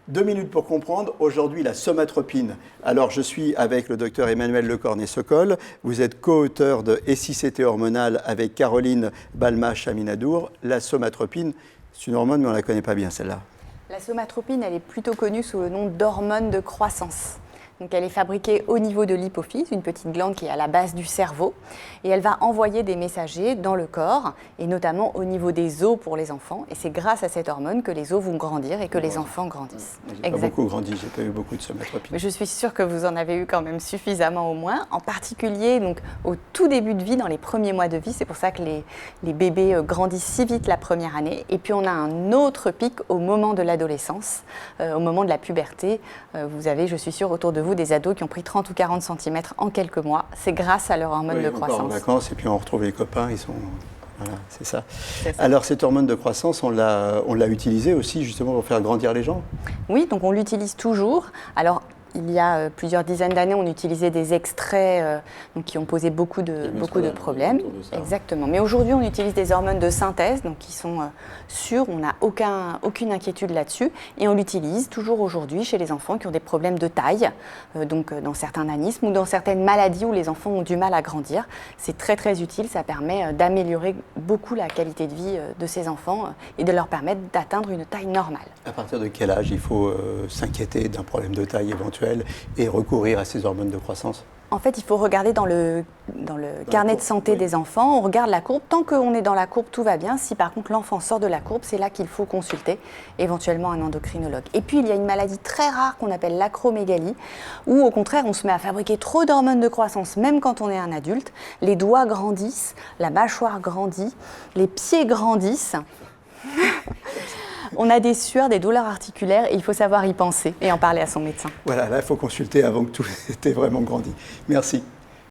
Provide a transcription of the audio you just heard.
2 minutes pour comprendre, aujourd'hui la somatropine. Alors je suis avec le docteur Emmanuel Lecornet-Sokol, vous êtes co-auteur de « Et si c'était hormonal » avec Caroline Balma-Chaminadour. La somatropine, c'est une hormone mais on ne la connaît pas bien celle-là. La somatropine, elle est plutôt connue sous le nom d'hormone de croissance. Donc elle est fabriquée au niveau de l'hypophyse, une petite glande qui est à la base du cerveau, et elle va envoyer des messagers dans le corps, et notamment au niveau des os pour les enfants. Et c'est grâce à cette hormone que les os vont grandir et que les enfants grandissent. J'ai pas beaucoup grandi, j'ai pas eu beaucoup de somatropine. Mais je suis sûre que vous en avez eu quand même suffisamment au moins, en particulier donc, au tout début de vie, dans les premiers mois de vie. C'est pour ça que les bébés grandissent si vite la première année. Et puis on a un autre pic au moment de l'adolescence, au moment de la puberté. Vous avez, je suis sûre, autour de vous des ados qui ont pris 30 ou 40 cm en quelques mois. C'est grâce à leur hormone de croissance. En vacances et puis on retrouve les copains, ils sont... Voilà, c'est ça. Alors cette hormone de croissance, on l'a utilisée aussi justement pour faire grandir les gens? Oui, donc on l'utilise toujours. Alors il y a plusieurs dizaines d'années, on utilisait des extraits donc, qui ont posé beaucoup de problèmes. Exactement. Mais aujourd'hui, on utilise des hormones de synthèse, donc qui sont sûres, on n'a aucune inquiétude là-dessus. Et on l'utilise toujours aujourd'hui chez les enfants qui ont des problèmes de taille, donc dans certains nanismes ou dans certaines maladies où les enfants ont du mal à grandir. C'est très très utile, ça permet d'améliorer beaucoup la qualité de vie de ces enfants et de leur permettre d'atteindre une taille normale. À partir de quel âge il faut s'inquiéter d'un problème de taille éventuel et recourir à ces hormones de croissance? En fait, il faut regarder dans le carnet de santé des enfants, on regarde la courbe. Tant qu'on est dans la courbe, tout va bien. Si par contre l'enfant sort de la courbe, c'est là qu'il faut consulter éventuellement un endocrinologue. Et puis, il y a une maladie très rare qu'on appelle l'acromégalie, où au contraire, on se met à fabriquer trop d'hormones de croissance, même quand on est un adulte. Les doigts grandissent, la mâchoire grandit, les pieds grandissent. On a des sueurs, des douleurs articulaires et il faut savoir y penser et en parler à son médecin. Voilà, là il faut consulter avant que tout ait vraiment grandi. Merci.